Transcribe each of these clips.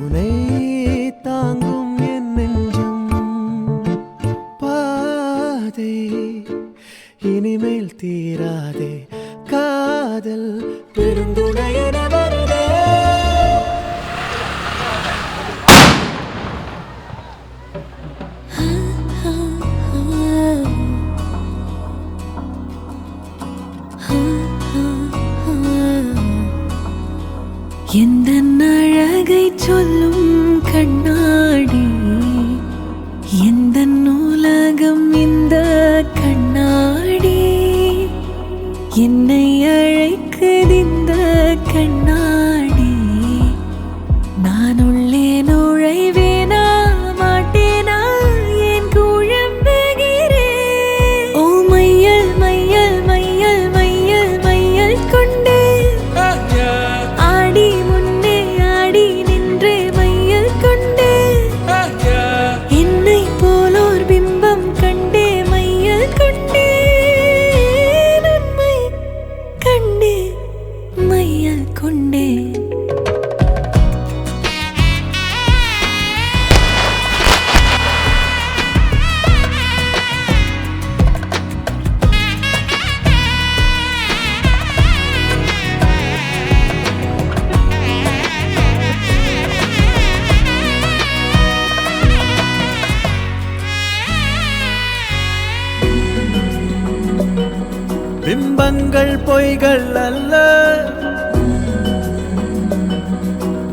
உனை தாங்கும் என் நெஞ்சம் பாதை இனிமேல் தீராதே காதல் பெருந்துணையென வருதே. எந்த அழகை சொல்லும் கண்ணாடி, எந்த உலகம் இந்த கண்ணாடி, என்னை அழைக்குது இந்த கண்ணாடி. நான் உள்ளே நுழைவேனா மாட்டேனா என் குழம்புகிறேன். ஓ மையல் மையல் மையல் மையல் மையல் கொண்டு ஆடி முன்னே ஆடி நின்று மையல் கொண்டு என்னை போலோர் பிம்பம் கண்டே மையல் கொண்டே உண்மை கண்டே மையல் கொண்டே. பிம்பங்கள் பொய்கள் அல்ல,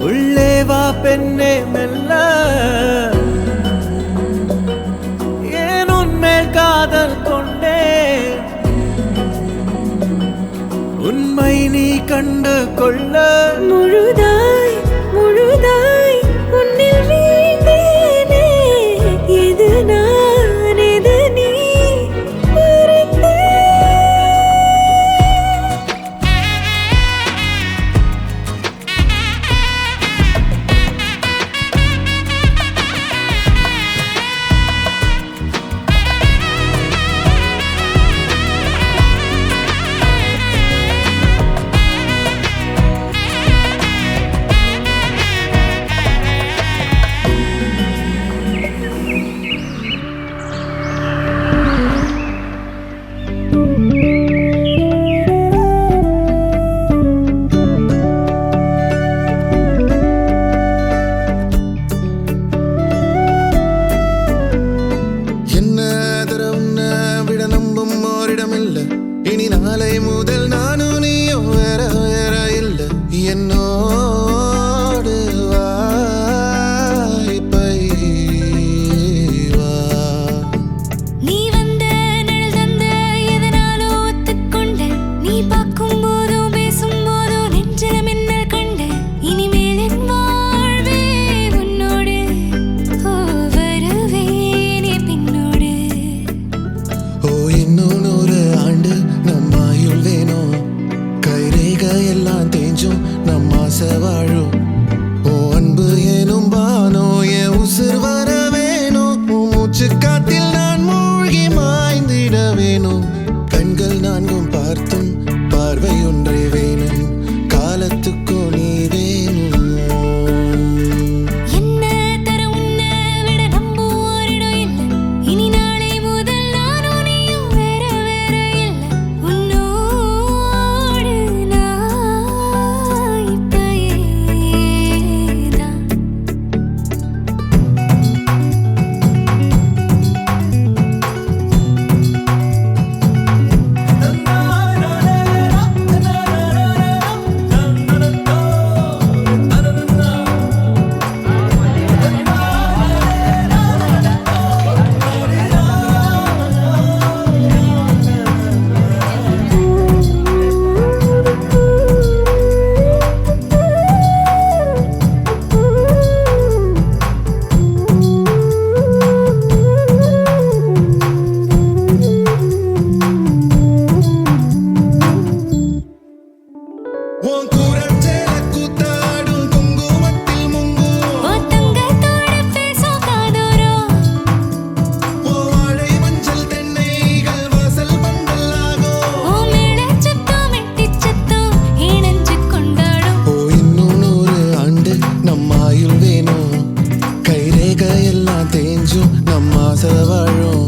உள்ளே வா பெண்ணே மெல்ல. ஏன் உன்மேல் காதல் கொண்டேன், உண்மை நீ கண்டு கொள்ள. முழுதாய் முழுதாய் உன்னில் வீழ்ந்தேனே, எது நான் எது நீ மறந்தேன். நம்ம ஆசை வாழும்